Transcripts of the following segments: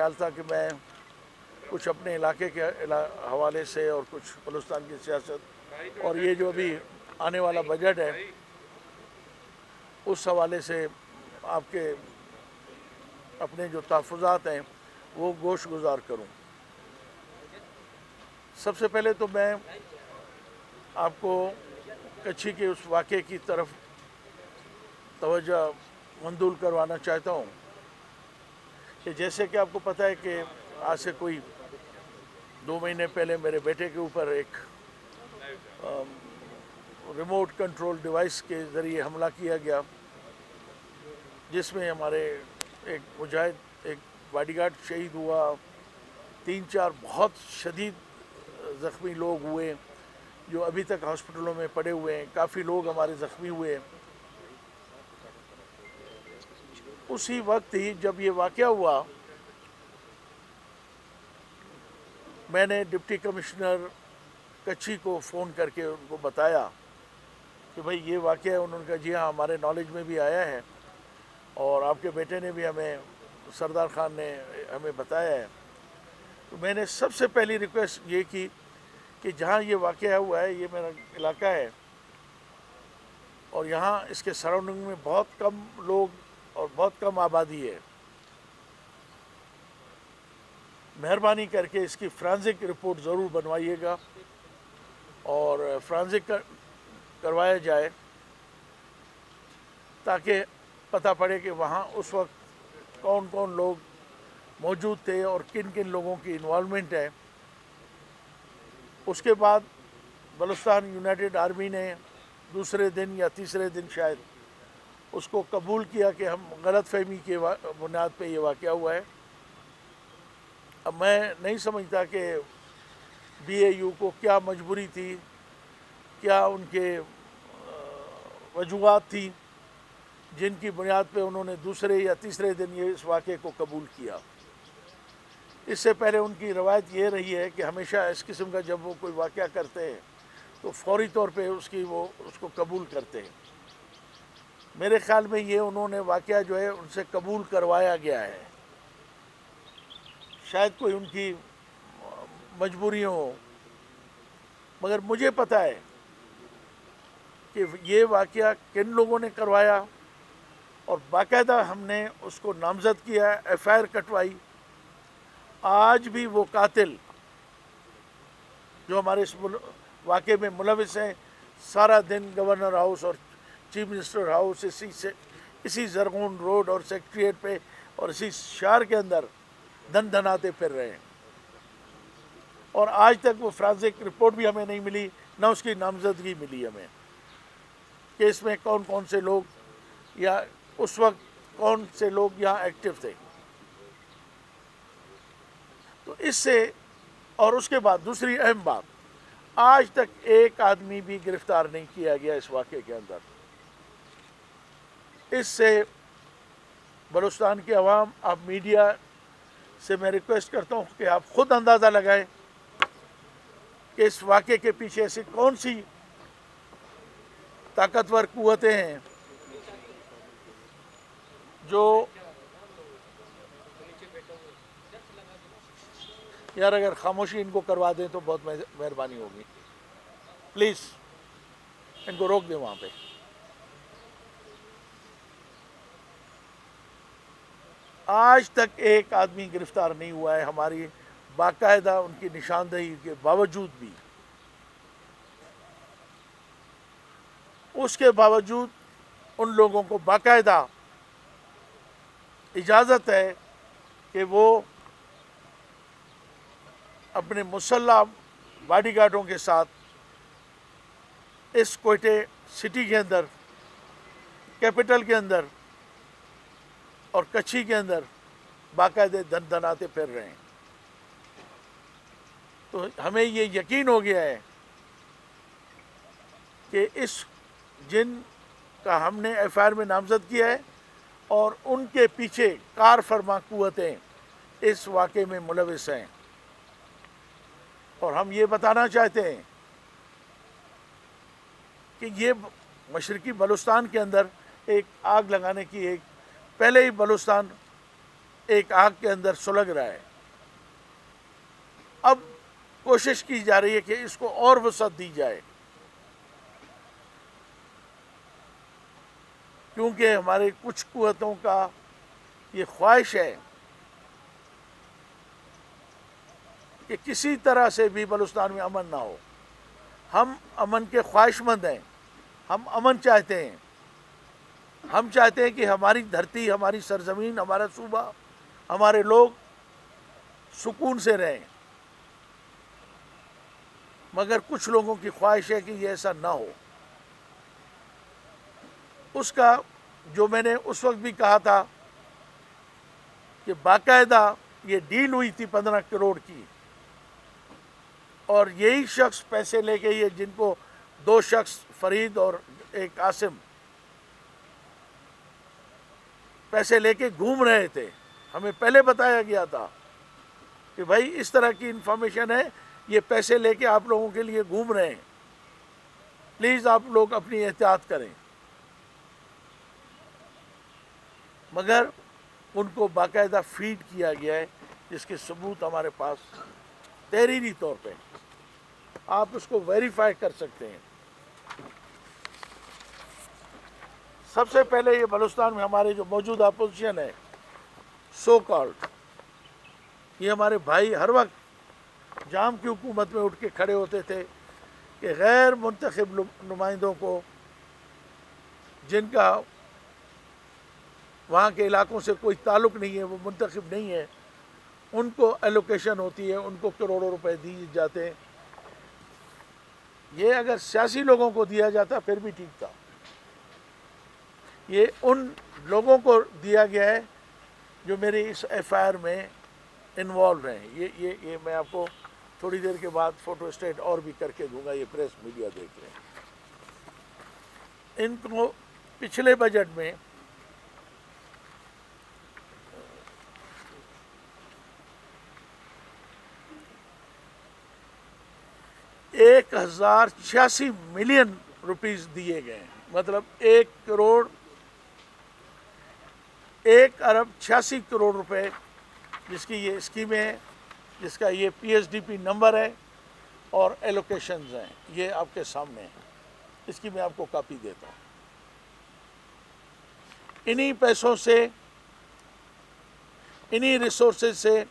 خیال تھا کہ میں کچھ اپنے علاقے کے حوالے سے اور کچھ بلوچستان کی سیاست اور یہ جو ابھی آنے والا بجٹ ہے اس حوالے سے آپ کے اپنے جو تحفظات ہیں وہ گوش گزار کروں۔ سب سے پہلے تو میں آپ کو کچھی کے اس واقعے کی طرف توجہ مندول کروانا چاہتا ہوں کہ جیسے کہ آپ کو پتہ ہے کہ آج سے کوئی 2 مہینے پہلے میرے بیٹے کے اوپر ایک ریموٹ کنٹرول ڈیوائس کے ذریعے حملہ کیا گیا، جس میں ہمارے ایک مجاہد ایک باڈی گارڈ شہید ہوا، 3-4 بہت شدید زخمی لوگ ہوئے جو ابھی تک ہاسپٹلوں میں پڑے ہوئے ہیں، کافی لوگ ہمارے زخمی ہوئے۔ اسی وقت ہی جب یہ واقعہ ہوا میں نے ڈپٹی کمشنر کچھی کو فون کر کے ان کو بتایا کہ بھائی یہ واقعہ ہے۔ انہوں نے کہا جی ہاں ہمارے نالج میں بھی آیا ہے اور آپ کے بیٹے نے بھی ہمیں، سردار خان نے ہمیں بتایا ہے۔ تو میں نے سب سے پہلی ریکویسٹ یہ کی کہ جہاں یہ واقعہ ہوا ہے یہ میرا علاقہ ہے اور یہاں اس کے سراؤنڈنگ میں بہت کم لوگ اور بہت کم آبادی ہے، مہربانی کر کے اس کی فرانزک رپورٹ ضرور بنوائیے گا اور فرانزک کروایا جائے تاکہ پتہ پڑے کہ وہاں اس وقت کون کون لوگ موجود تھے اور کن کن لوگوں کی انوالومنٹ ہے۔ اس کے بعد بلوچستان یونائٹڈ آرمی نے دوسرے دن یا تیسرے دن شاید اس کو قبول کیا کہ ہم غلط فہمی کے بنیاد پہ یہ واقعہ ہوا ہے۔ اب میں نہیں سمجھتا کہ بی اے یو کو کیا مجبوری تھی، کیا ان کے وجوہات تھیں جن کی بنیاد پہ انہوں نے دوسرے یا تیسرے دن یہ اس واقعے کو قبول کیا۔ اس سے پہلے ان کی روایت یہ رہی ہے کہ ہمیشہ اس قسم کا جب وہ کوئی واقعہ کرتے ہیں تو فوری طور پہ اس کو قبول کرتے ہیں۔ میرے خیال میں یہ انہوں نے واقعہ جو ہے ان سے قبول کروایا گیا ہے، شاید کوئی ان کی مجبوریاں ہوں، مگر مجھے پتہ ہے کہ یہ واقعہ کن لوگوں نے کروایا اور باقاعدہ ہم نے اس کو نامزد کیا، ایف آئی آر کٹوائی۔ آج بھی وہ قاتل جو ہمارے اس واقعے میں ملوث ہیں سارا دن گورنر ہاؤس اور چیف منسٹر ہاؤس اسی زرغون روڈ اور سیکریٹریٹ پہ اور اسی شہر کے اندر دن دھناتے پھر رہے ہیں، اور آج تک وہ فرانزک رپورٹ بھی ہمیں نہیں ملی، نہ اس کی نامزدگی ملی ہمیں کہ اس میں کون کون سے لوگ یا اس وقت کون سے لوگ یہاں ایکٹیو تھے۔ تو اس سے اور اس کے بعد دوسری اہم بات، آج تک ایک آدمی بھی گرفتار نہیں کیا گیا اس واقعے کے اندر۔ اس سے بلوچستان کی عوام، آپ میڈیا سے میں ریکویسٹ کرتا ہوں کہ آپ خود اندازہ لگائیں کہ اس واقعے کے پیچھے ایسی کون سی طاقتور قوتیں ہیں جو یار اگر خاموشی ان کو کروا دیں تو بہت مہربانی ہوگی، پلیز ان کو روک دیں وہاں پہ۔ آج تک ایک آدمی گرفتار نہیں ہوا ہے، ہماری باقاعدہ ان کی نشاندہی کے باوجود بھی۔ اس کے باوجود ان لوگوں کو باقاعدہ اجازت ہے کہ وہ اپنے مسلح باڈی گارڈوں کے ساتھ اس کوئٹے سٹی کے اندر، کیپٹل کے اندر اور کچھی کے اندر باقاعدہ دن دناتے پھر رہے ہیں۔ تو ہمیں یہ یقین ہو گیا ہے کہ اس جن کا ہم نے ایف آئی آر میں نامزد کیا ہے اور ان کے پیچھے کار فرما قوتیں اس واقعے میں ملوث ہیں، اور ہم یہ بتانا چاہتے ہیں کہ یہ مشرقی بلوچستان کے اندر ایک آگ لگانے کی ایک پہلے ہی بلوچستان ایک آگ کے اندر سلگ رہا ہے. اب کوشش کی جا رہی ہے کہ اس کو اور وسعت دی جائے، کیونکہ ہمارے کچھ قوتوں کا یہ خواہش ہے کہ کسی طرح سے بھی بلوچستان میں امن نہ ہو. ہم امن کے خواہش مند ہیں، ہم امن چاہتے ہیں. ہم چاہتے ہیں کہ ہماری دھرتی، ہماری سرزمین، ہمارا صوبہ، ہمارے لوگ سکون سے رہیں. مگر کچھ لوگوں کی خواہش ہے کہ یہ ایسا نہ ہو. اس کا جو میں نے اس وقت بھی کہا تھا کہ باقاعدہ یہ ڈیل ہوئی تھی 15 کروڑ کی، اور یہی شخص پیسے لے کے، یہ جن کو 2 شخص فرید اور ایک عاصم پیسے لے کے گھوم رہے تھے. ہمیں پہلے بتایا گیا تھا کہ بھائی اس طرح کی انفارمیشن ہے، یہ پیسے لے کے آپ لوگوں کے لیے گھوم رہے ہیں، پلیز آپ لوگ اپنی احتیاط کریں. مگر ان کو باقاعدہ فیڈ کیا گیا ہے، جس کے ثبوت ہمارے پاس تحریری طور پہ، آپ اس کو ویریفائی کر سکتے ہیں. سب سے پہلے یہ بلوچستان میں ہمارے جو موجودہ اپوزیشن ہے، سو کالڈ، یہ ہمارے بھائی ہر وقت جام کی حکومت میں اٹھ کے کھڑے ہوتے تھے کہ غیر منتخب نمائندوں کو، جن کا وہاں کے علاقوں سے کوئی تعلق نہیں ہے، وہ منتخب نہیں ہے، ان کو ایلوکیشن ہوتی ہے، ان کو کروڑوں روپے دیے جاتے ہیں. یہ اگر سیاسی لوگوں کو دیا جاتا پھر بھی ٹھیک تھا. یہ ان لوگوں کو دیا گیا ہے جو میری اس ایف آئی آر میں انوالو ہیں. یہ میں آپ کو تھوڑی دیر کے بعد فوٹو اسٹیٹ اور بھی کر کے دوں گا، یہ پریس میڈیا دیکھ رہے ہیں. ان کو پچھلے بجٹ میں $1,086 ملین دیے گئے ہیں. مطلب 1,86,00,000,000 روپے، جس کی یہ اسکیمیں ہیں، جس کا یہ PSDP نمبر ہے اور ایلوکیشنز ہیں. یہ آپ کے سامنے ہیں. اس کی میں آپ کو کاپی دیتا ہوں. انہی پیسوں سے، انہی ریسورسز سے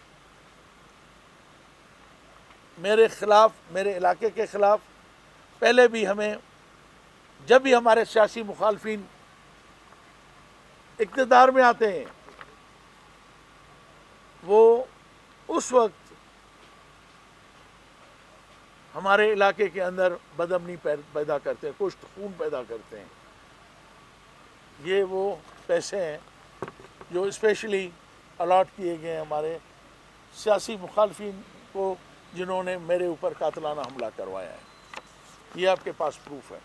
میرے خلاف، میرے علاقے کے خلاف، پہلے بھی ہمیں، جب بھی ہمارے سیاسی مخالفین اقتدار میں آتے ہیں، وہ اس وقت ہمارے علاقے کے اندر بدامنی پیدا کرتے ہیں، کشت خون پیدا کرتے ہیں. یہ وہ پیسے ہیں جو اسپیشلی الاٹ کیے گئے ہیں ہمارے سیاسی مخالفین کو، جنہوں نے میرے اوپر قاتلانہ حملہ کروایا ہے. یہ آپ کے پاس پروف ہے.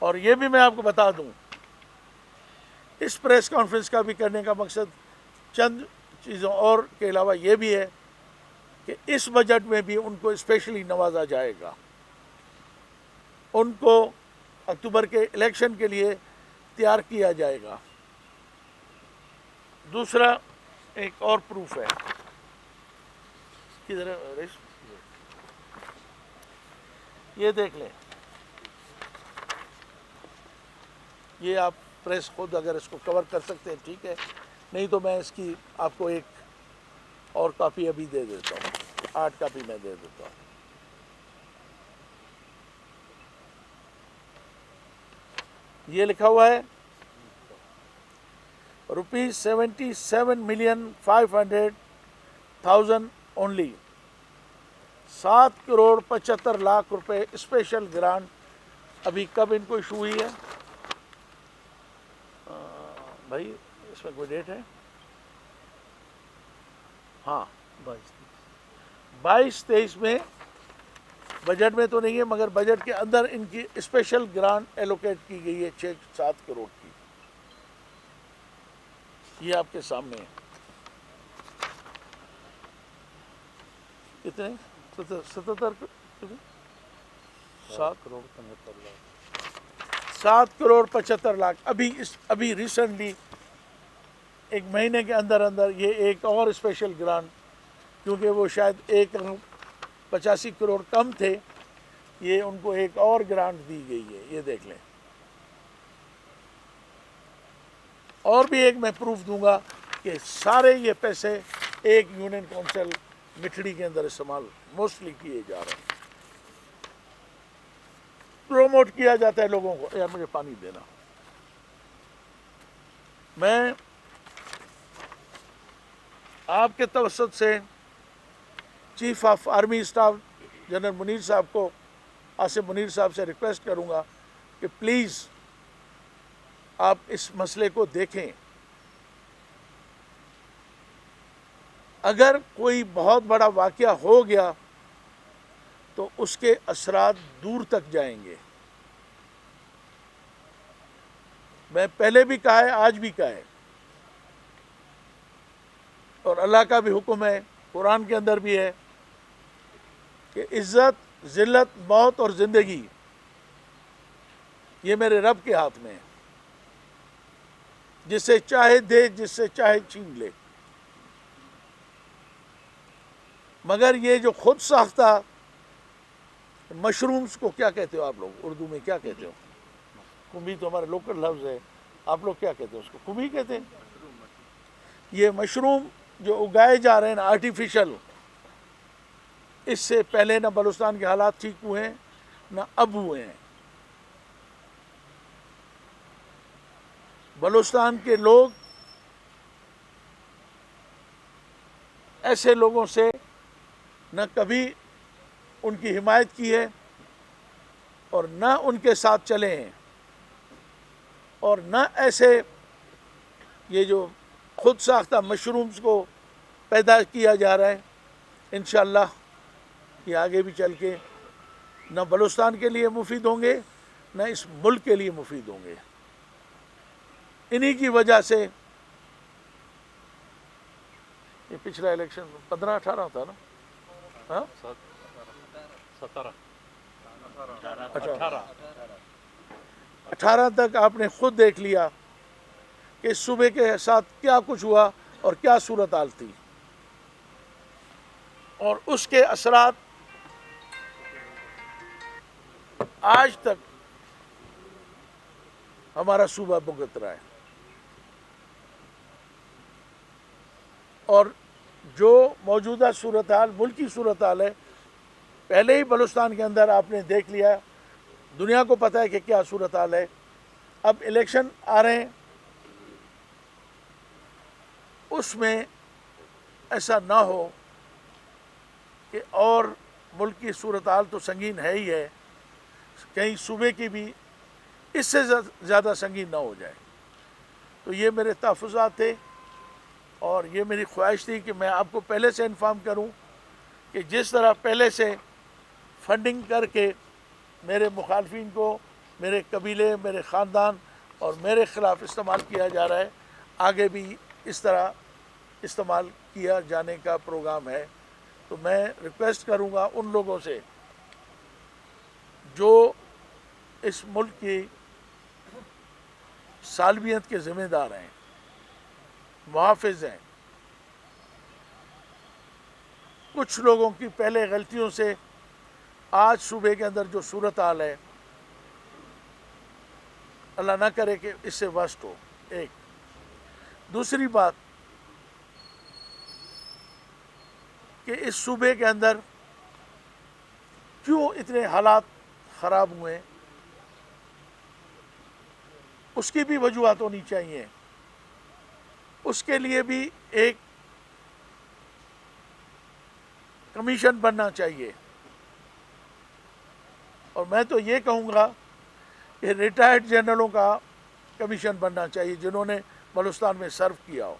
اور یہ بھی میں آپ کو بتا دوں، اس پریس کانفرنس کا بھی کرنے کا مقصد چند چیزوں اور کے علاوہ یہ بھی ہے کہ اس بجٹ میں بھی ان کو اسپیشلی نوازا جائے گا. ان کو اکتوبر کے الیکشن کے لیے تیار کیا جائے گا. دوسرا ایک اور پروف ہے، کدھر ہے؟ یہ دیکھ لیں. یہ آپ پریس خود اگر اس کو کور کر سکتے ہیں ٹھیک ہے، نہیں تو میں اس کی آپ کو ایک اور کاپی ابھی دے دیتا ہوں. 8 کاپی میں دے دیتا ہوں. یہ لکھا ہوا ہے ₹77,500,000 اونلی. 7,75,00,000 روپے اسپیشل گرانٹ. ابھی کب ان کو ایشو ہوئی ہے بھائی؟ اس میں کوئی ڈیٹ ہے؟ ہاں 22-23 میں. بجٹ میں تو نہیں ہے، مگر بجٹ کے اندر ان کی اسپیشل گرانٹ ایلوکیٹ کی گئی ہے 6-7 کروڑ کی. یہ آپ کے سامنے ہے. کتنے؟ 7 کروڑ 75 لاکھ. ابھی ریسنٹلی ایک مہینے کے اندر اندر یہ ایک اور اسپیشل گرانٹ، کیونکہ وہ شاید 1.85 کروڑ کم تھے، یہ ان کو ایک اور گرانٹ دی گئی ہے، یہ دیکھ لیں۔ اور بھی ایک میں پروف دوں گا کہ سارے یہ پیسے ایک یونین کونسل مٹھڑی کے اندر استعمال موسٹلی کیے جا رہے ہیں، پروموٹ کیا جاتا ہے لوگوں کو۔ یار مجھے پانی دینا۔ میں آپ کے توسط سے chief of army staff general Munir صاحب کو، آصف منیر صاحب سے ریکویسٹ کروں گا کہ پلیز آپ اس مسئلے کو دیکھیں۔ اگر کوئی بہت بڑا واقعہ ہو گیا تو اس کے اثرات دور تک جائیں گے۔ میں پہلے بھی کہا ہے، آج بھی کہا ہے، اور اللہ کا بھی حکم ہے، قرآن کے اندر بھی ہے کہ عزت، ذلت، موت اور زندگی یہ میرے رب کے ہاتھ میں ہے، جس سے چاہے دے، جس سے چاہے چھین لے۔ مگر یہ جو خود ساختہ مشرومز کو کیا کہتے ہو آپ لوگ اردو میں، کیا کہتے ہو؟ کمبھی تو ہمارے لوکل لفظ ہے، آپ لوگ کیا کہتے ہیں اس کو؟ کمبھی کہتے ہیں۔ یہ مشروم جو اگائے جا رہے ہیں آرٹیفیشل، اس سے پہلے نہ بلوچستان کے حالات ٹھیک ہوئے ہیں نہ اب ہوئے ہیں۔ بلوچستان کے لوگ ایسے لوگوں سے نہ کبھی ان کی حمایت کی ہے اور نہ ان کے ساتھ چلے ہیں، اور نہ ایسے یہ جو خود ساختہ مشرومز کو پیدا کیا جا رہا ہے۔ انشاءاللہ یہ آگے بھی چل کے نہ بلوچستان کے لیے مفید ہوں گے نہ اس ملک کے لیے مفید ہوں گے۔ انہی کی وجہ سے یہ پچھلا الیکشن 15-18 تھا نا، ہاں 18 تک آپ نے خود دیکھ لیا کہ اس صوبے کے ساتھ کیا کچھ ہوا اور کیا صورتحال تھی، اور اس کے اثرات آج تک ہمارا صوبہ بھگت رہا ہے۔ اور جو موجودہ صورتحال، ملکی صورتحال ہے، پہلے ہی بلوچستان کے اندر آپ نے دیکھ لیا، دنیا کو پتہ ہے کہ کیا صورتحال ہے۔ اب الیکشن آ رہے ہیں، اس میں ایسا نہ ہو کہ اور ملک کی صورتحال تو سنگین ہے ہی ہے، کہیں صوبے کی بھی اس سے زیادہ سنگین نہ ہو جائے۔ تو یہ میرے تحفظات تھے، اور یہ میری خواہش تھی کہ میں آپ کو پہلے سے انفارم کروں کہ جس طرح پہلے سے فنڈنگ کر کے میرے مخالفین کو، میرے قبیلے، میرے خاندان اور میرے خلاف استعمال کیا جا رہا ہے، آگے بھی اس طرح استعمال کیا جانے کا پروگرام ہے۔ تو میں ریکویسٹ کروں گا ان لوگوں سے جو اس ملک کی سالمیت کے ذمہ دار ہیں، محافظ ہیں، کچھ لوگوں کی پہلے غلطیوں سے آج صوبے کے اندر جو صورتحال ہے، اللہ نہ کرے کہ اس سے ورسٹ ہو۔ ایک دوسری بات کہ اس صوبے کے اندر کیوں اتنے حالات خراب ہوئے، اس کی بھی وجوہات ہونی چاہیے۔ اس کے لیے بھی ایک کمیشن بننا چاہیے، اور میں تو یہ کہوں گا کہ ریٹائرڈ جنرلوں کا کمیشن بننا چاہیے جنہوں نے بلوچستان میں سرو کیا ہو،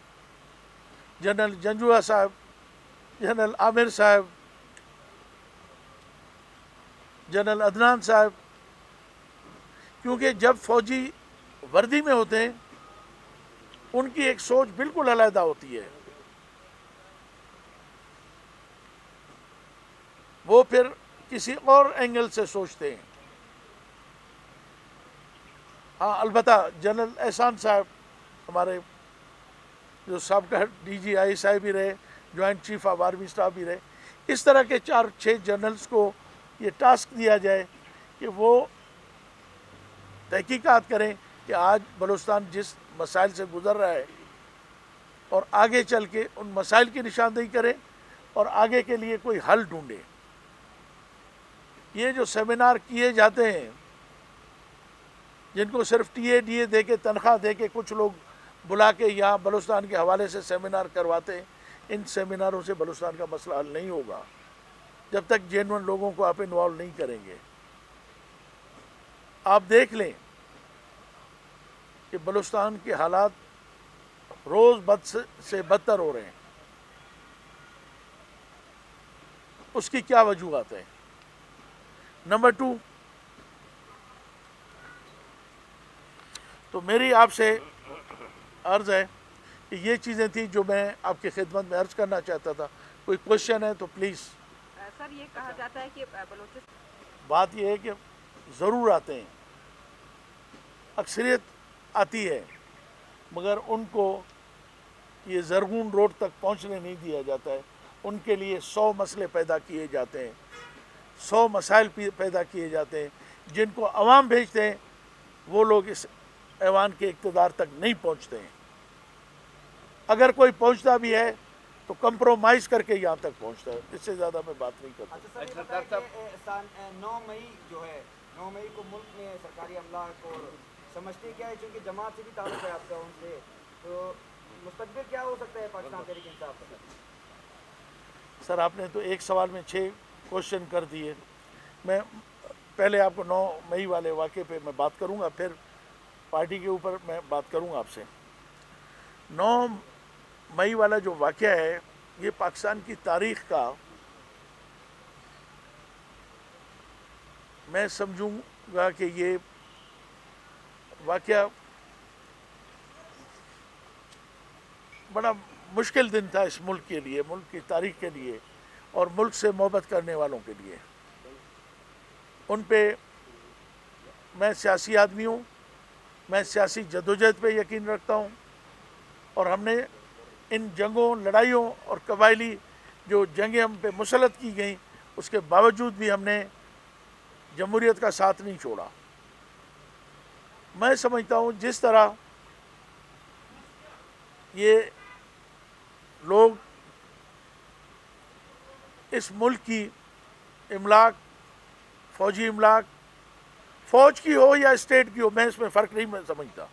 جنرل جنجوعہ صاحب، جنرل عامر صاحب، جنرل عدنان صاحب، کیونکہ جب فوجی وردی میں ہوتے ہیں ان کی ایک سوچ بالکل علیحدہ ہوتی ہے، وہ پھر کسی اور اینگل سے سوچتے ہیں۔ ہاں البتہ جنرل احسان صاحب ہمارے جو سابقہ DGI بھی رہے، joint chief of army staff بھی رہے، اس طرح کے 4-6 جنرلز کو یہ ٹاسک دیا جائے کہ وہ تحقیقات کریں کہ آج بلوچستان جس مسائل سے گزر رہا ہے اور آگے چل کے ان مسائل کی نشاندہی کریں اور آگے کے لیے کوئی حل ڈھونڈے۔ یہ جو سیمینار کیے جاتے ہیں جن کو صرف TA دے کے، تنخواہ دے کے کچھ لوگ بلا کے یہاں بلوچستان کے حوالے سے سیمینار کرواتے ہیں، ان سیمیناروں سے بلوچستان کا مسئلہ حل نہیں ہوگا جب تک جینون لوگوں کو آپ انوالو نہیں کریں گے۔ آپ دیکھ لیں کہ بلوچستان کے حالات روز بد سے بدتر ہو رہے ہیں، اس کی کیا وجوہات ہیں؟ نمبر 2، تو میری آپ سے عرض ہے کہ یہ چیزیں تھیں جو میں آپ کی خدمت میں عرض کرنا چاہتا تھا۔ کوئی کوشچن ہے تو پلیز۔ سر یہ کہا جاتا ہے کہ بات یہ ہے کہ ضرور آتے ہیں، اکثریت آتی ہے، مگر ان کو یہ زرغون روڈ تک پہنچنے نہیں دیا جاتا ہے۔ ان کے لیے 100 مسئلے پیدا کیے جاتے ہیں، 100 مسائل پیدا کیے جاتے ہیں جن کو عوام بھیجتے ہیں، وہ لوگ اس ایوان کے اقتدار تک نہیں پہنچتے ہیں۔ اگر کوئی پہنچتا بھی ہے تو کمپرومائز کر کے یہاں تک پہنچتا ہے، اس سے زیادہ میں بات نہیں کرتا۔ اچھا سر، 9 مئی جو ہے، 9 مئی کو ملک میں سرکاری املاک اور سمجھتے کیا ہے، چونکہ جماعت سے بھی تعلق ہے آپ کا ان سے، تو مستقبل کیا ہو سکتا ہے پاکستان تحریک انصاف کا؟ سر آپ نے تو ایک سوال میں 6 کوشچن کر دیے۔ میں پہلے آپ کو 9 مئی والے واقعے پہ میں بات کروں گا، پھر پارٹی کے اوپر میں بات کروں گا آپ سے۔ 9 مئی والا جو واقعہ ہے یہ پاکستان کی تاریخ کا، میں سمجھوں گا کہ یہ واقعہ بڑا مشکل دن تھا اس ملک کے لیے، ملک کی تاریخ کے لیے اور ملک سے محبت کرنے والوں کے لیے۔ ان پہ، میں سیاسی آدمی ہوں، میں سیاسی جدوجہد پہ یقین رکھتا ہوں، اور ہم نے ان جنگوں، لڑائیوں اور قبائلی جو جنگیں ہم پہ مسلط کی گئیں، اس کے باوجود بھی ہم نے جمہوریت کا ساتھ نہیں چھوڑا۔ میں سمجھتا ہوں جس طرح یہ لوگ اس ملک کی املاک، فوجی املاک، فوج کی ہو یا اسٹیٹ کی ہو، میں اس میں فرق نہیں میں سمجھتا۔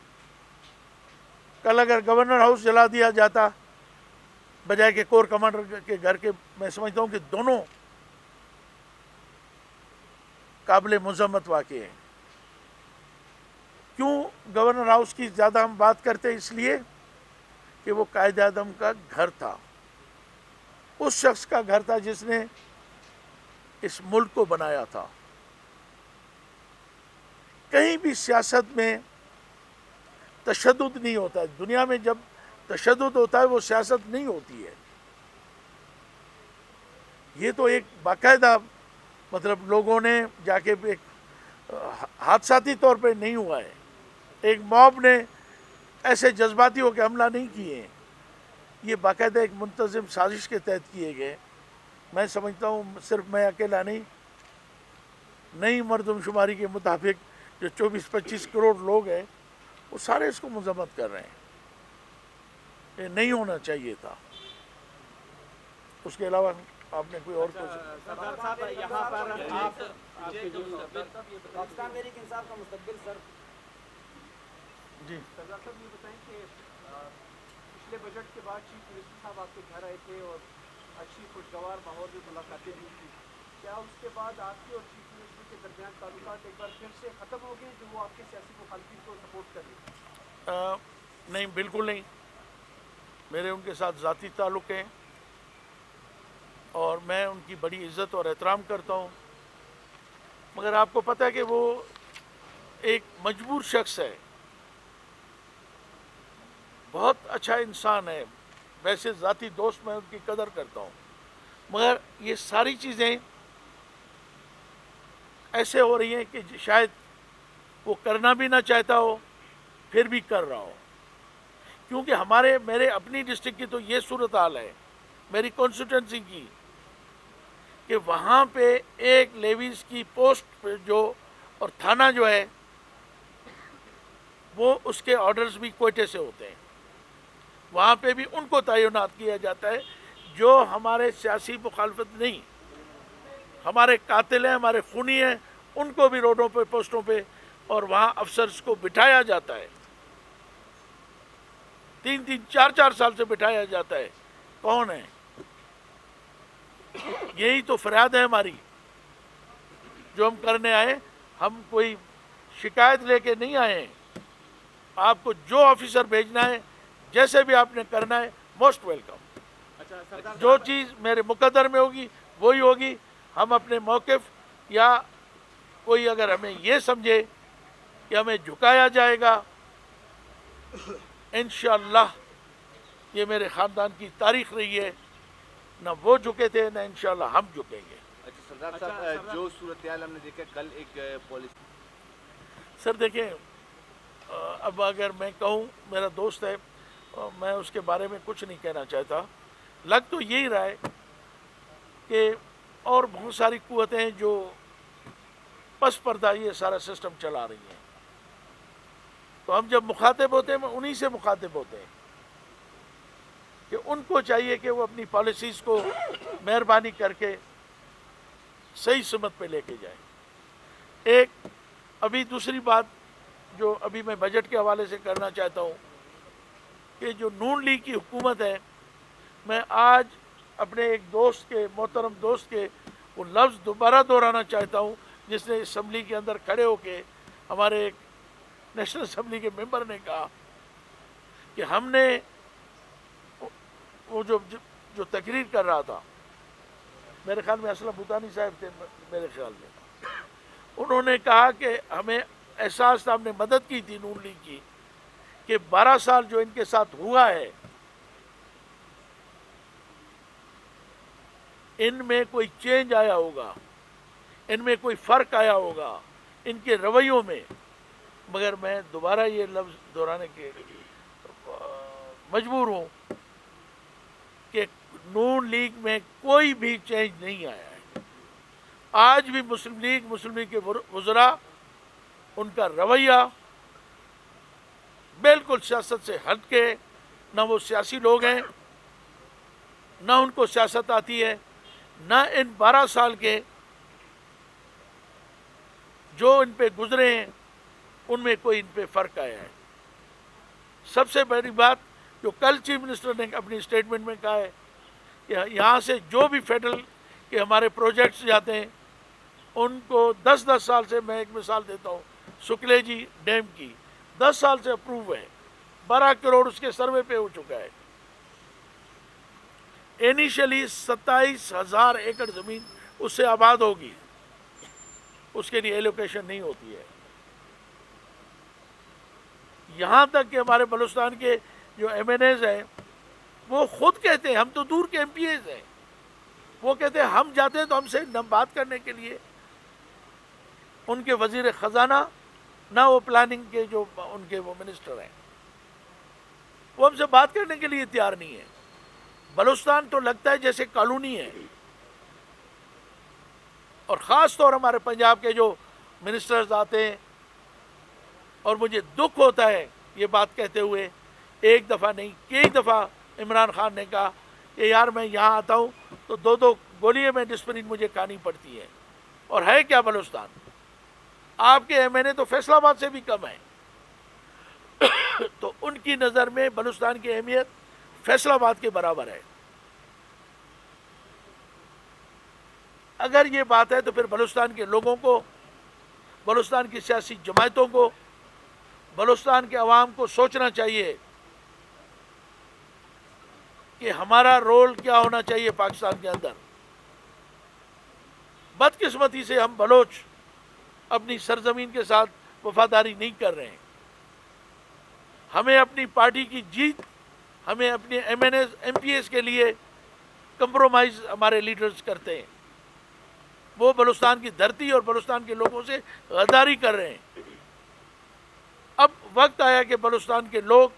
کل اگر گورنر ہاؤس جلا دیا جاتا بجائے کہ کور کمانڈر کے گھر کے، میں سمجھتا ہوں کہ دونوں قابل مذمت واقع ہیں۔ کیوں گورنر ہاؤس کی زیادہ ہم بات کرتے ہیں؟ اس لیے کہ وہ قائد اعظم کا گھر تھا، اس شخص کا گھر تھا جس نے اس ملک کو بنایا تھا۔ کہیں بھی سیاست میں تشدد نہیں ہوتا ہے، دنیا میں جب تشدد ہوتا ہے وہ سیاست نہیں ہوتی ہے۔ یہ تو ایک باقاعدہ، مطلب لوگوں نے جا کے ایک حادثاتی طور پہ نہیں ہوا ہے، ایک موب نے ایسے جذباتی ہو کے حملہ نہیں کیے ہیں، یہ باقاعدہ ایک منتظم سازش کے تحت کیے گئے۔ میں سمجھتا ہوں صرف میں اکیلا نہیں، نئی مردم شماری کے مطابق جو 24-25 کروڑ لوگ ہیں وہ سارے اس کو مذمت کر رہے ہیں۔ یہ نہیں ہونا چاہیے تھا۔ اس کے علاوہ آپ نے کوئی اور یہاں پر پاکستان تحریک انصاف کا مستقبل سر؟ جی سردار صاحب یہ بتائیں کہ پچھلے بجٹ کے بعد چیف منسٹر صاحب آپ کے گھر آئے تھے اور اچھی خوشگوار ماحول میں ملاقاتیں بھی تھیں، کیا اس کے بعد آپ کے اور چیف منسٹر کے درمیان تعلقات ایک بار پھر سے ختم ہو گئے جو وہ آپ کے سیاسی مخالفین کو سپورٹ کر رہے؟ نہیں، بالکل نہیں۔ میرے ان کے ساتھ ذاتی تعلق ہیں اور میں ان کی بڑی عزت اور احترام کرتا ہوں، مگر آپ کو پتہ ہے کہ وہ ایک مجبور شخص ہے، بہت اچھا انسان ہے، ویسے ذاتی دوست میں ان کی قدر کرتا ہوں، مگر یہ ساری چیزیں ایسے ہو رہی ہیں کہ شاید وہ کرنا بھی نہ چاہتا ہو، پھر بھی کر رہا ہو، کیونکہ میرے اپنی ڈسٹرکٹ کی تو یہ صورتحال ہے، میری کانسٹیٹوئنسی کی، کہ وہاں پہ ایک لیویز کی پوسٹ جو اور تھانہ جو ہے وہ اس کے آرڈرز بھی کوئٹے سے ہوتے ہیں، وہاں پہ بھی ان کو تعینات کیا جاتا ہے جو ہمارے سیاسی مخالفت نہیں، ہمارے قاتل ہیں، ہمارے خونی ہیں، ان کو بھی روڈوں پہ پوسٹوں پہ اور وہاں افسرز کو بٹھایا جاتا ہے، 3-3 4-4 سال سے بٹھایا جاتا ہے۔ کون ہے؟ یہی تو فریاد ہے ہماری جو ہم کرنے آئے، ہم کوئی شکایت لے کے نہیں آئے ہیں، آپ کو جو آفیسر بھیجنا ہے جیسے بھی آپ نے کرنا ہے موسٹ ویلکم، اچھا سردار جو چیز میرے مقدر میں ہوگی وہی ہوگی۔ ہم اپنے موقف یا کوئی اگر ہمیں یہ سمجھے کہ ہمیں جھکایا جائے گا، انشاءاللہ یہ میرے خاندان کی تاریخ رہی ہے، نہ وہ جھکے تھے نہ انشاءاللہ ہم جھکیں گے۔ اچھا سردار صاحب، جو صورتحال ہم نے دیکھا کل ایک پولیس، سر دیکھیں، اب اگر میں کہوں، میرا دوست ہے، میں اس کے بارے میں کچھ نہیں کہنا چاہتا، لگ تو یہی رہا ہے کہ اور بہت ساری قوتیں ہیں جو پس پردہ یہ سارا سسٹم چلا رہی ہیں، تو ہم جب مخاطب ہوتے ہیں انہی سے مخاطب ہوتے ہیں کہ ان کو چاہیے کہ وہ اپنی پالیسیز کو مہربانی کر کے صحیح سمت پہ لے کے جائیں۔ ایک ابھی دوسری بات جو ابھی میں بجٹ کے حوالے سے کرنا چاہتا ہوں کہ جو نون لیگ کی حکومت ہے، میں آج اپنے ایک دوست کے، محترم دوست کے، وہ لفظ دوبارہ دہرانا چاہتا ہوں جس نے اسمبلی کے اندر کھڑے ہو کے، ہمارے ایک نیشنل اسمبلی کے ممبر نے کہا کہ ہم نے وہ جو تقریر کر رہا تھا، میرے خیال میں اسلم بھوتانی صاحب تھے، میرے خیال میں انہوں نے کہا کہ ہمیں احساس تھا، ہم نے مدد کی تھی نون لیگ کی، کہ 12 سال جو ان کے ساتھ ہوا ہے ان میں کوئی چینج آیا ہوگا، ان میں کوئی فرق آیا ہوگا ان کے رویوں میں، مگر میں دوبارہ یہ لفظ دہرانے کے مجبور ہوں کہ نون لیگ میں کوئی بھی چینج نہیں آیا ہے۔ آج بھی مسلم لیگ کے وزراء، ان کا رویہ بالکل سیاست سے ہٹ کے، نہ وہ سیاسی لوگ ہیں، نہ ان کو سیاست آتی ہے، نہ ان 12 سال کے جو ان پہ گزرے ہیں ان میں کوئی ان پہ فرق آیا ہے۔ سب سے بڑی بات جو کل چیف منسٹر نے اپنی اسٹیٹمنٹ میں کہا ہے کہ یہاں سے جو بھی فیڈرل کے ہمارے پروجیکٹس جاتے ہیں ان کو 10 سال سے، میں ایک مثال دیتا ہوں، سکلے جی ڈیم کی 10 سال سے اپروو ہے، 12 کروڑ اس کے سروے پہ ہو چکا ہے۔ انیشلی 27,000 ایکڑ زمین اس سے آباد ہوگی، اس کے لیے ایلوکیشن نہیں ہوتی ہے۔ یہاں تک کہ ہمارے بلوچستان کے جو ایم این ایز ہیں وہ خود کہتے ہیں، ہم تو دور کے ایم پی ایز ہیں، وہ کہتے ہیں ہم جاتے ہیں تو ہم سے نہ بات کرنے کے لیے ان کے وزیر خزانہ، نہ وہ پلاننگ کے جو ان کے وہ منسٹر ہیں، وہ ہم سے بات کرنے کے لیے تیار نہیں ہے۔ بلوچستان تو لگتا ہے جیسے کالونی ہے، اور خاص طور ہمارے پنجاب کے جو منسٹرز آتے ہیں، اور مجھے دکھ ہوتا ہے یہ بات کہتے ہوئے، ایک دفعہ نہیں کئی دفعہ عمران خان نے کہا کہ یار میں یہاں آتا ہوں تو 2 گولیاں میں ڈسپرین مجھے کھانی پڑتی ہے، اور ہے کیا بلوچستان؟ آپ کے ایم این اے تو فیصل آباد سے بھی کم ہے، تو ان کی نظر میں بلوچستان کی اہمیت فیصل آباد کے برابر ہے۔ اگر یہ بات ہے تو پھر بلوچستان کے لوگوں کو، بلوچستان کی سیاسی جماعتوں کو، بلوچستان کے عوام کو سوچنا چاہیے کہ ہمارا رول کیا ہونا چاہیے پاکستان کے اندر۔ بدقسمتی سے ہم بلوچ اپنی سرزمین کے ساتھ وفاداری نہیں کر رہے ہیں۔ ہمیں اپنی پارٹی کی جیت، ہمیں اپنے MNAs MPAs کے لیے کمپرومائز ہمارے لیڈرز کرتے ہیں، وہ بلوچستان کی دھرتی اور بلوچستان کے لوگوں سے غداری کر رہے ہیں۔ اب وقت آیا کہ بلوچستان کے لوگ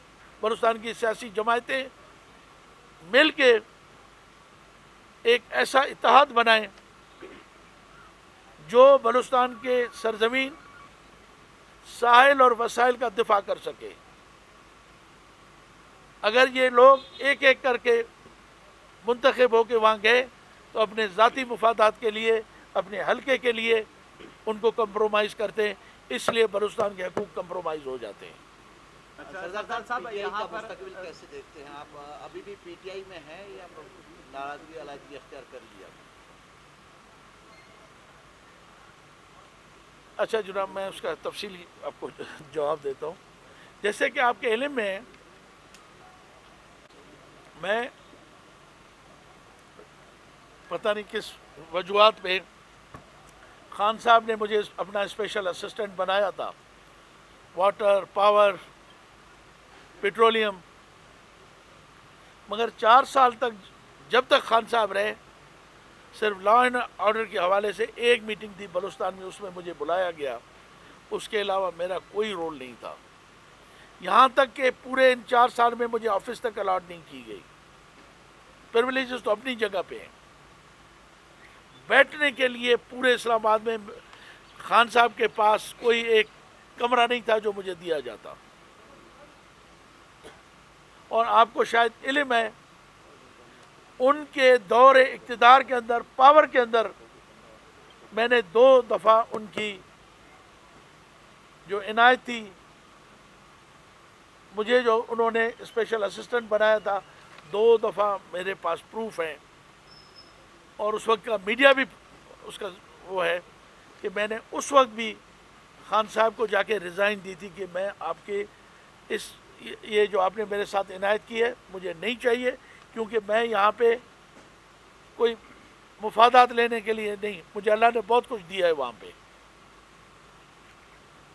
بلوچستان کی سیاسی جماعتیں مل کے ایک ایسا اتحاد بنائیں جو بلوچستان کے سرزمین، ساحل اور وسائل کا دفاع کر سکے۔ اگر یہ لوگ ایک ایک کر کے منتخب ہو کے وہاں گئے تو اپنے ذاتی مفادات کے لیے، اپنے حلقے کے لیے ان کو کمپرومائز کرتے ہیں، اس لیے بلوچستان کے حقوق کمپرومائز ہو جاتے ہیں۔ سردار صاحب یہاں پر مستقبل کیسے دیکھتے ہیں آپ؟ ابھی بھی پی ٹی آئی میں ہیں یا ناراضگی علیحدگی اختیار کر لیا؟ اچھا جناب، میں اس کا تفصیلی آپ کو جواب دیتا ہوں۔ جیسے کہ آپ کے علم میں، میں پتہ نہیں کس وجوہات پہ خان صاحب نے مجھے اپنا اسپیشل اسسٹنٹ بنایا تھا، واٹر، پاور، پیٹرولیم، مگر 4 سال تک جب تک خان صاحب رہے صرف لا اینڈ آرڈر کے حوالے سے ایک میٹنگ تھی بلوچستان میں، اس میں مجھے بلایا گیا، اس کے علاوہ میرا کوئی رول نہیں تھا۔ یہاں تک کہ پورے ان 4 سال میں مجھے آفس تک الاٹ نہیں کی گئی۔ پریولیجز تو اپنی جگہ پہ ہیں، بیٹھنے کے لیے پورے اسلام آباد میں خان صاحب کے پاس کوئی ایک کمرہ نہیں تھا جو مجھے دیا جاتا۔ اور آپ کو شاید علم ہے، ان کے دور اقتدار کے اندر، پاور کے اندر، میں نے 2 دفعہ ان کی جو عنایت تھی، مجھے جو انہوں نے اسپیشل اسسٹنٹ بنایا تھا، 2 دفعہ میرے پاس پروف ہیں، اور اس وقت کا میڈیا بھی اس کا وہ ہے کہ میں نے اس وقت بھی خان صاحب کو جا کے ریزائن دی تھی کہ میں آپ کے یہ جو آپ نے میرے ساتھ عنایت کی ہے مجھے نہیں چاہیے، کیونکہ میں یہاں پہ کوئی مفادات لینے کے لیے نہیں، مجھے اللہ نے بہت کچھ دیا ہے وہاں پہ،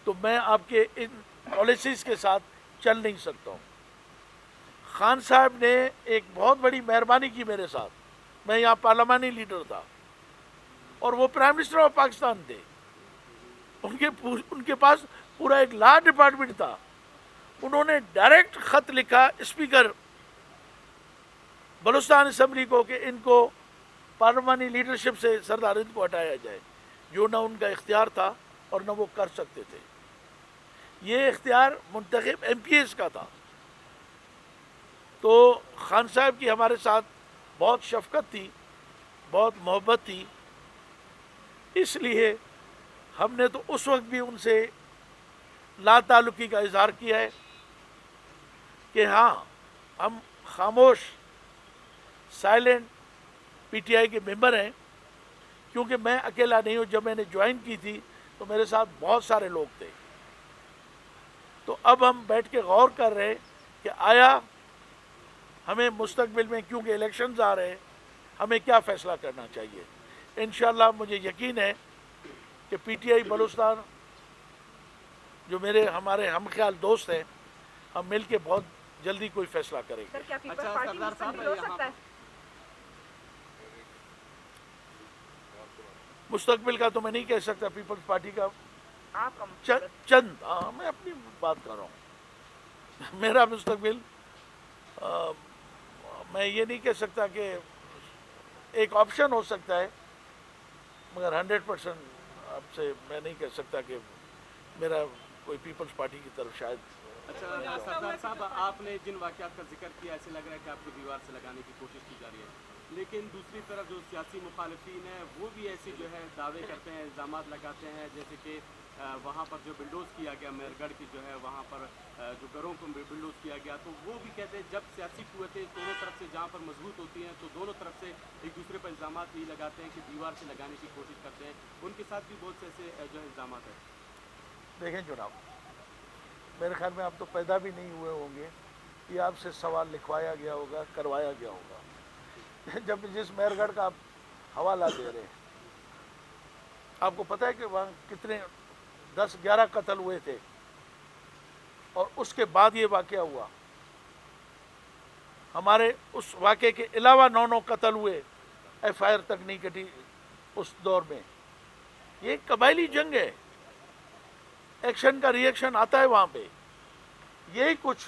تو میں آپ کے ان پالیسیز کے ساتھ چل نہیں سکتا ہوں۔ خان صاحب نے ایک بہت بڑی مہربانی کی میرے ساتھ، میں یہاں پارلیمانی لیڈر تھا اور وہ پرائم منسٹر آف پاکستان تھے، ان کے پاس پورا ایک لا ڈپارٹمنٹ تھا۔ انہوں نے ڈائریکٹ خط لکھا اسپیکر بلوچستان اسمبلی کو کہ ان کو پارلیمانی لیڈرشپ سے سردار ہند کو ہٹایا جائے، جو نہ ان کا اختیار تھا اور نہ وہ کر سکتے تھے۔ یہ اختیار منتخب ایم پی ایز کا تھا۔ تو خان صاحب کی ہمارے ساتھ بہت شفقت تھی، بہت محبت تھی، اس لیے ہم نے تو اس وقت بھی ان سے لا تعلقی کا اظہار کیا ہے کہ ہاں ہم خاموش سائلنٹ پی ٹی آئی کے ممبر ہیں، کیونکہ میں اکیلا نہیں ہوں۔ جب میں نے جوائن کی تھی تو میرے ساتھ بہت سارے لوگ تھے۔ تو اب ہم بیٹھ کے غور کر رہے کہ آیا ہمیں مستقبل میں، کیونکہ الیکشنز آ رہے ہیں، ہمیں کیا فیصلہ کرنا چاہیے۔ انشاءاللہ مجھے یقین ہے کہ پی ٹی آئی بلوچستان جو ہمارے ہم خیال دوست ہیں، ہم مل کے بہت جلدی کوئی فیصلہ کریں گے۔ سر کیا پیپلز پارٹی مستقبل ہو سکتا ہے؟ مستقبل کا تو میں نہیں کہہ سکتا، پیپلز پارٹی کا آپ کا مستقبل؟ چند میں اپنی بات کر رہا ہوں۔ میرا مستقبل میں یہ نہیں کہہ سکتا کہ ایک آپشن ہو سکتا ہے، مگر 100% آپ سے میں نہیں کہہ سکتا کہ میرا کوئی پیپلز پارٹی کی طرف شاید۔ اچھا سردار صاحب، آپ نے جن واقعات کا ذکر کیا، ایسے لگ رہا ہے کہ آپ کو دیوار سے لگانے کی کوشش کی جا رہی ہے، لیکن دوسری طرف جو سیاسی مخالفین ہیں وہ بھی ایسی جو ہے دعوے کرتے ہیں، الزامات لگاتے ہیں، جیسے کہ وہاں پر جو بلڈوز کیا گیا مہرگڑھ کی جو ہے وہاں پر جو گھروں کو بلڈوز کیا گیا، تو وہ بھی کہتے ہیں جب سیاسی قوتیں دونوں طرف سے جہاں پر مضبوط ہوتی ہیں تو دونوں طرف سے ایک دوسرے پر الزامات یہ لگاتے ہیں کہ دیوار سے لگانے کی کوشش کرتے ہیں۔ ان کے ساتھ بھی بہت سے ایسے جو ہے الزامات ہیں۔ دیکھیں جناب، میرے خیال میں آپ تو پیدا بھی نہیں ہوئے ہوں گے، یہ آپ سے سوال لکھوایا گیا ہوگا، کروایا گیا ہوگا۔ جب جس مہرگڑھ کا آپ حوالہ دے رہے ہیں، آپ کو پتہ ہے کہ وہاں کتنے 10-11 قتل ہوئے تھے، اور اس کے بعد یہ واقعہ ہوا۔ ہمارے اس واقعے کے علاوہ 9 قتل ہوئے، ایف آئی آر تک نہیں کٹی اس دور میں۔ یہ ایک قبائلی جنگ ہے، ایکشن کا ری ایکشن آتا ہے وہاں پہ۔ یہی کچھ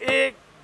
1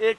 1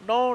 9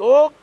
2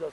10